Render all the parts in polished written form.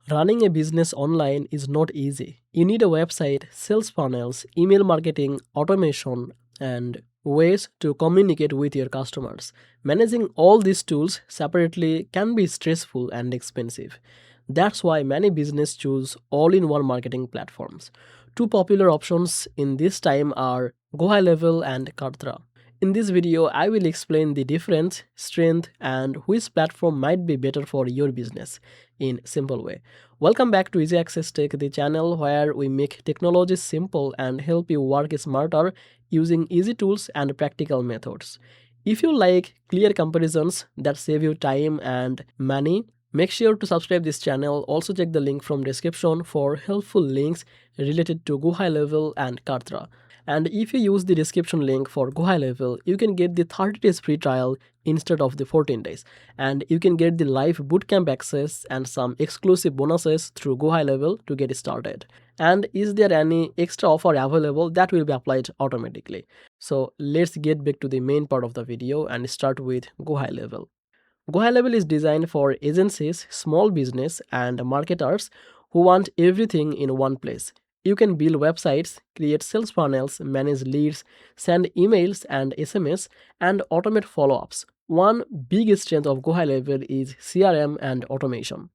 Running a business online is not easy. You need a website, sales funnels, email marketing, automation, and ways to communicate with your customers. Managing all these tools separately can be stressful and expensive. That's why many businesses choose all-in-one marketing platforms. Two popular options in this time are GoHighLevel and Kartra. In this video, I will explain the difference, strength, and which platform might be better for your business in simple way. Welcome back to Easy Access Tech, the channel where we make technology simple and help you work smarter using easy tools and practical methods. If you like clear comparisons that save you time and money, make sure to subscribe this channel. Also check the link from description for helpful links related to GoHighLevel and Kartra. And if you use the description link for GoHighLevel, you can get the 30 days free trial instead of the 14 days. And you can get the live bootcamp access and some exclusive bonuses through GoHighLevel to get started. And is there any extra offer available that will be applied automatically? So let's get back to the main part of the video and start with GoHighLevel. GoHighLevel is designed for agencies, small business, and marketers who want everything in one place. You can build websites, create sales funnels, manage leads, send emails and SMS, and automate follow-ups. One big strength of GoHighLevel is CRM and automation.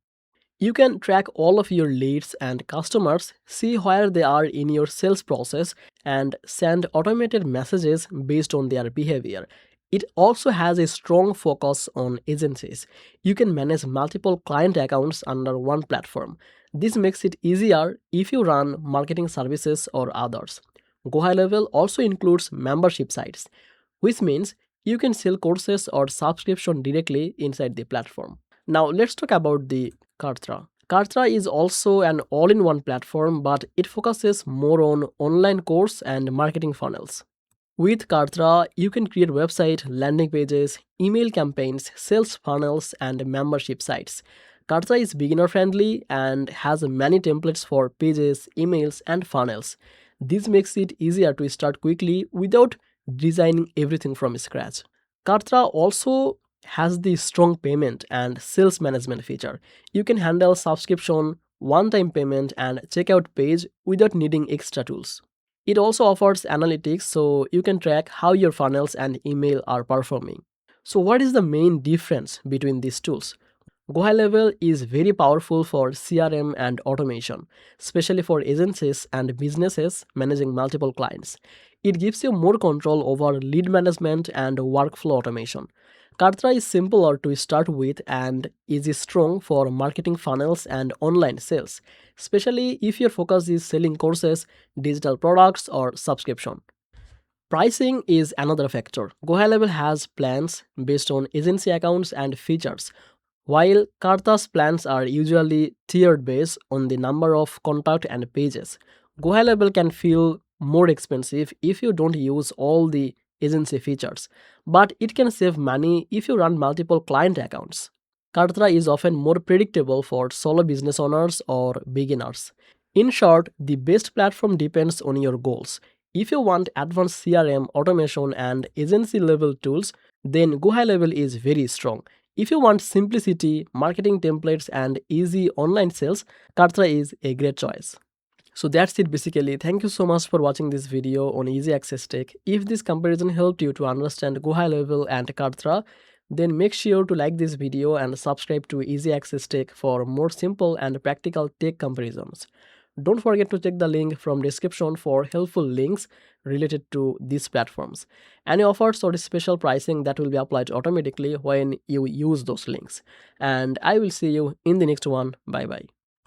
You can track all of your leads and customers, see where they are in your sales process, and send automated messages based on their behavior. It also has a strong focus on agencies. You can manage multiple client accounts under one platform. This makes it easier if you run marketing services or others. GoHighLevel also includes membership sites, which means you can sell courses or subscription directly inside the platform. Now let's talk about the Kartra. Kartra is also an all-in-one platform, but it focuses more on online course and marketing funnels. With Kartra, you can create website, landing pages, email campaigns, sales funnels, and membership sites. Kartra is beginner-friendly and has many templates for pages, emails, and funnels. This makes it easier to start quickly without designing everything from scratch. Kartra also has the strong payment and sales management feature. You can handle subscription, one-time payment, and checkout page without needing extra tools. It also offers analytics so you can track how your funnels and email are performing. So what is the main difference between these tools? GoHighLevel is very powerful for CRM and automation, especially for agencies and businesses managing multiple clients. It gives you more control over lead management and workflow automation. Kartra is simpler to start with and is strong for marketing funnels and online sales, especially if your focus is selling courses, digital products, or subscription. Pricing is another factor. GoHighLevel has plans based on agency accounts and features, while Kartra's plans are usually tiered based on the number of contacts and pages. GoHighLevel can feel more expensive if you don't use all the agency features, but it can save money if you run multiple client accounts. Kartra is often more predictable for solo business owners or beginners. In short, the best platform depends on your goals. If you want advanced CRM, automation, and agency level tools, then GoHighLevel is very strong. If you want simplicity, marketing templates, and easy online sales, Kartra is a great choice. So that's it basically. Thank you so much for watching this video on Easy Access Tech. If this comparison helped you to understand GoHighLevel and Kartra, then make sure to like this video and subscribe to Easy Access Tech for more simple and practical tech comparisons. Don't forget to check the link from description for helpful links related to these platforms. Any offers or special pricing that will be applied automatically when you use those links. And I will see you in the next one. Bye bye.